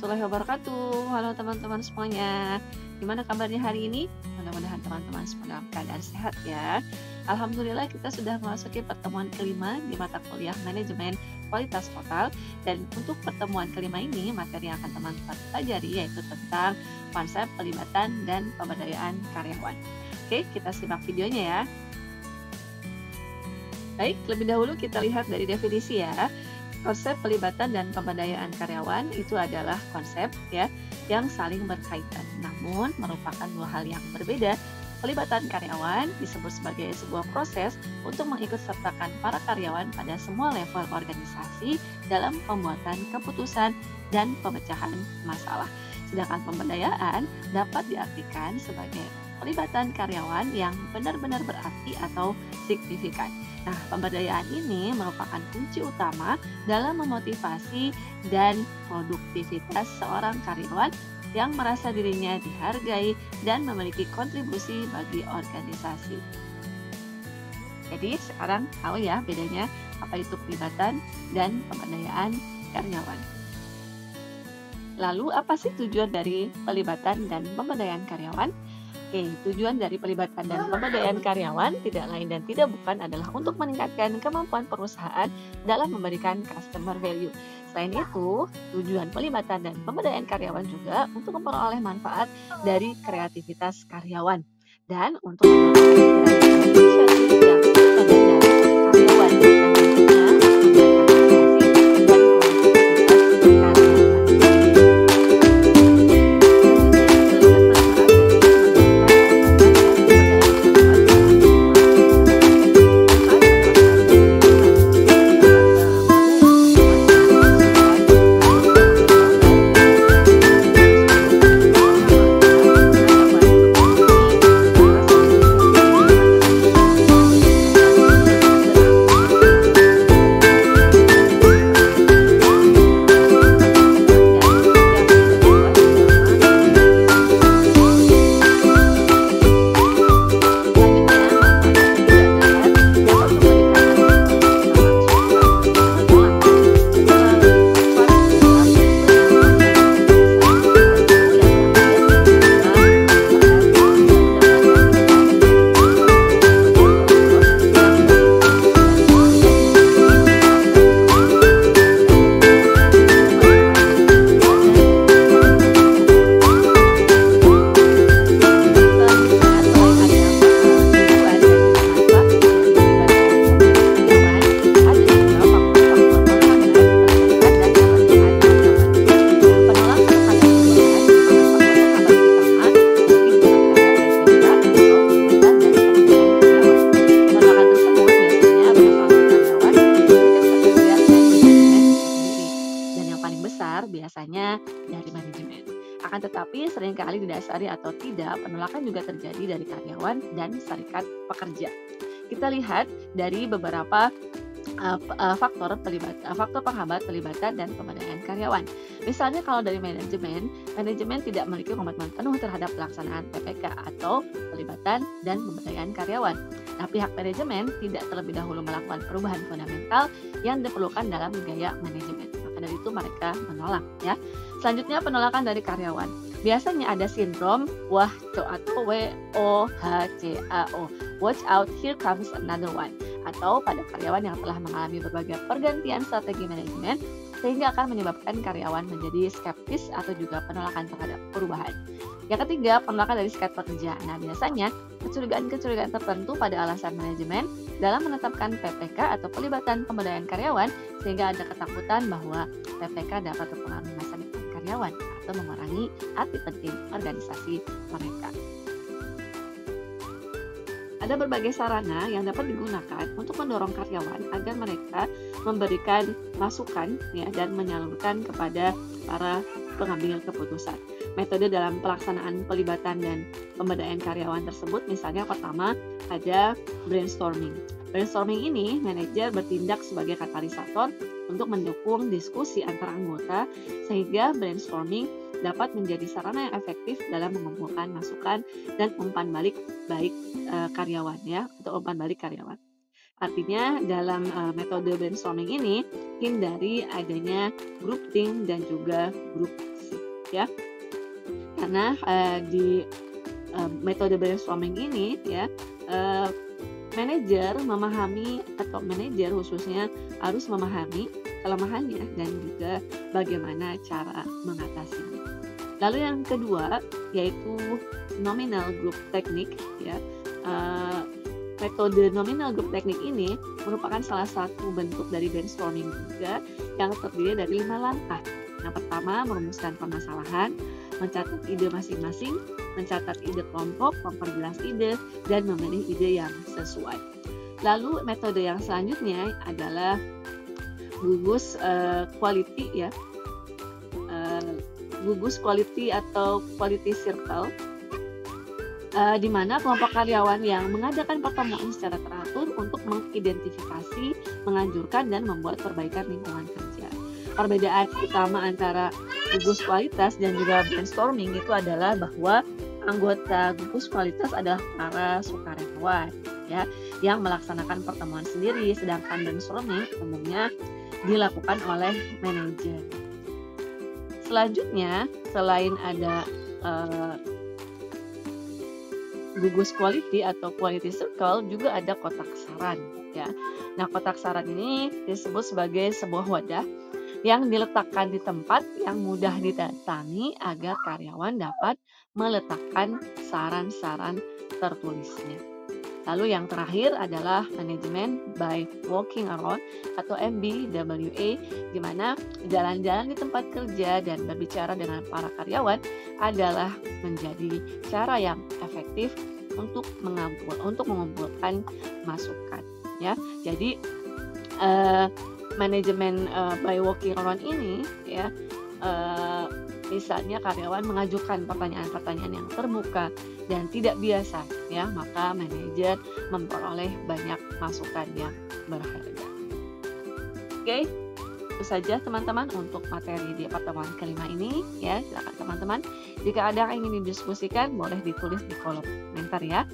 warahmatullahi wabarakatuh. Halo teman-teman semuanya. Gimana kabarnya hari ini? Mudah-mudahan teman-teman semua dalam keadaan sehat ya. Alhamdulillah kita sudah memasuki pertemuan kelima di mata kuliah manajemen kualitas total. Dan untuk pertemuan kelima ini, materi yang akan teman-teman pelajari yaitu tentang konsep pelibatan dan pemberdayaan karyawan. Oke, kita simak videonya ya. Baik, lebih dahulu kita lihat dari definisi ya. Konsep pelibatan dan pemberdayaan karyawan itu adalah konsep ya yang saling berkaitan, namun merupakan dua hal yang berbeda. Pelibatan karyawan disebut sebagai sebuah proses untuk mengikutsertakan para karyawan pada semua level organisasi dalam pembuatan keputusan dan pemecahan masalah. Sedangkan pemberdayaan dapat diartikan sebagai pelibatan karyawan yang benar-benar berarti atau signifikan. Nah, pemberdayaan ini merupakan kunci utama dalam memotivasi dan produktivitas seorang karyawan yang merasa dirinya dihargai dan memiliki kontribusi bagi organisasi. Jadi, sekarang tahu ya bedanya apa itu pelibatan dan pemberdayaan karyawan. Lalu, apa sih tujuan dari pelibatan dan pemberdayaan karyawan? Oke, tujuan dari pelibatan dan pemberdayaan karyawan tidak lain dan tidak bukan adalah untuk meningkatkan kemampuan perusahaan dalam memberikan customer value. Selain itu, tujuan pelibatan dan pemberdayaan karyawan juga untuk memperoleh manfaat dari kreativitas karyawan dan untuk mendorong inisiatif yang terjadi dari karyawan dan tentunya biasanya dari manajemen. Akan tetapi seringkali didasari atau tidak, penolakan juga terjadi dari karyawan dan serikat pekerja. Kita lihat dari beberapa faktor penghambat pelibatan dan pemberdayaan karyawan. Misalnya kalau dari manajemen tidak memiliki komitmen penuh terhadap pelaksanaan PPK atau pelibatan dan pemberdayaan karyawan. Nah, pihak manajemen tidak terlebih dahulu melakukan perubahan fundamental yang diperlukan dalam gaya manajemen. Dari itu mereka menolak ya. Selanjutnya penolakan dari karyawan. Biasanya ada sindrom WHCO atau WOHCAO. Watch out, here comes another one. Atau pada karyawan yang telah mengalami berbagai pergantian strategi manajemen sehingga akan menyebabkan karyawan menjadi skeptis atau juga penolakan terhadap perubahan. Yang ketiga, penolakan dari serikat pekerja. Nah, biasanya kecurigaan-kecurigaan tertentu pada alasan manajemen dalam menetapkan PPK atau pelibatan pemberdayaan karyawan sehingga ada ketakutan bahwa PPK dapat mempengaruhi masa depan karyawan atau mengurangi arti penting organisasi mereka. Ada berbagai sarana yang dapat digunakan untuk mendorong karyawan agar mereka memberikan masukan ya, dan menyalurkan kepada para pengambil keputusan. Metode dalam pelaksanaan pelibatan dan pemberdayaan karyawan tersebut, misalnya pertama ada brainstorming. Brainstorming ini, manajer bertindak sebagai katalisator untuk mendukung diskusi antar anggota sehingga brainstorming dapat menjadi sarana yang efektif dalam mengumpulkan masukan dan umpan balik karyawan ya, atau umpan balik karyawan. Artinya dalam metode brainstorming ini hindari adanya group think dan juga group seek ya. Karena di metode brainstorming ini ya, manajer memahami atau manajer khususnya harus memahami kelemahannya dan juga bagaimana cara mengatasinya. Lalu yang kedua yaitu nominal group technique ya. Metode nominal group technique ini merupakan salah satu bentuk dari brainstorming juga yang terdiri dari 5 langkah. Yang pertama, merumuskan permasalahan, mencatat ide masing-masing, mencatat ide kelompok, memperjelas ide, dan memilih ide yang sesuai. Lalu metode yang selanjutnya adalah gugus quality ya, gugus quality atau quality circle, di mana kelompok karyawan yang mengadakan pertemuan secara teratur untuk mengidentifikasi, menganjurkan, dan membuat perbaikan lingkungan kerja. Perbedaan utama antara gugus kualitas dan juga brainstorming itu adalah bahwa anggota gugus kualitas adalah para sukarelawan ya, yang melaksanakan pertemuan sendiri, sedangkan brainstorming umumnya dilakukan oleh manajer. Selanjutnya, selain ada gugus quality atau quality circle, juga ada kotak saran ya. Nah, kotak saran ini disebut sebagai sebuah wadah yang diletakkan di tempat yang mudah didatangi agar karyawan dapat meletakkan saran-saran tertulisnya. Lalu yang terakhir adalah manajemen by walking around atau MBWA, di mana jalan-jalan di tempat kerja dan berbicara dengan para karyawan adalah menjadi cara yang efektif untuk mengumpulkan masukan ya. Jadi manajemen by walking around ini ya, misalnya karyawan mengajukan pertanyaan-pertanyaan yang terbuka dan tidak biasa ya, maka manajer memperoleh banyak masukan yang berharga. Oke, itu saja teman-teman untuk materi di pertemuan kelima ini ya. Silakan teman-teman, jika ada yang ingin didiskusikan boleh ditulis di kolom komentar ya.